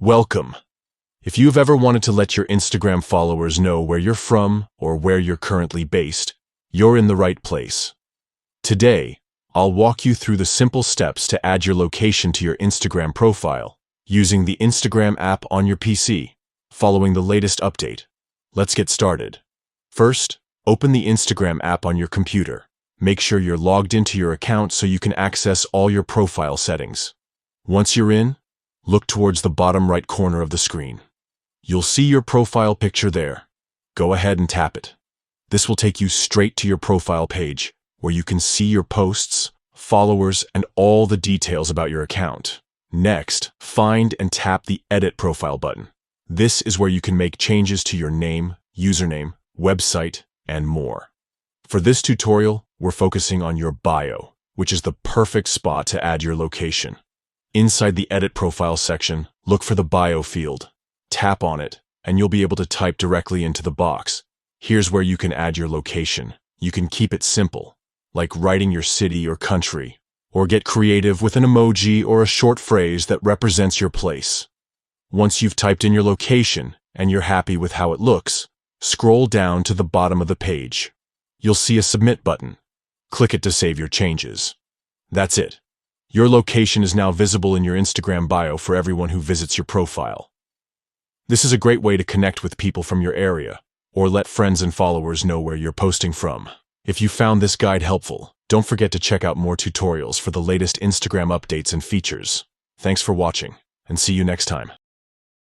Welcome. If you've ever wanted to let your Instagram followers know where you're from or where you're currently based, you're in the right place. Today, I'll walk you through the simple steps to add your location to your Instagram profile using the Instagram app on your PC, following the latest update. Let's get started. First, open the Instagram app on your computer. Make sure you're logged into your account so you can access all your profile settings. Once you're in, look towards the bottom right corner of the screen. You'll see your profile picture there. Go ahead and tap it. This will take you straight to your profile page, where you can see your posts, followers, and all the details about your account. Next, find and tap the Edit Profile button. This is where you can make changes to your name, username, website, and more. For this tutorial, we're focusing on your bio, which is the perfect spot to add your location. Inside the Edit Profile section, look for the Bio field. Tap on it, and you'll be able to type directly into the box. Here's where you can add your location. You can keep it simple, like writing your city or country, or get creative with an emoji or a short phrase that represents your place. Once you've typed in your location and you're happy with how it looks, scroll down to the bottom of the page. You'll see a Submit button. Click it to save your changes. That's it. Your location is now visible in your Instagram bio for everyone who visits your profile. This is a great way to connect with people from your area, or let friends and followers know where you're posting from. If you found this guide helpful, don't forget to check out more tutorials for the latest Instagram updates and features. Thanks for watching, and see you next time.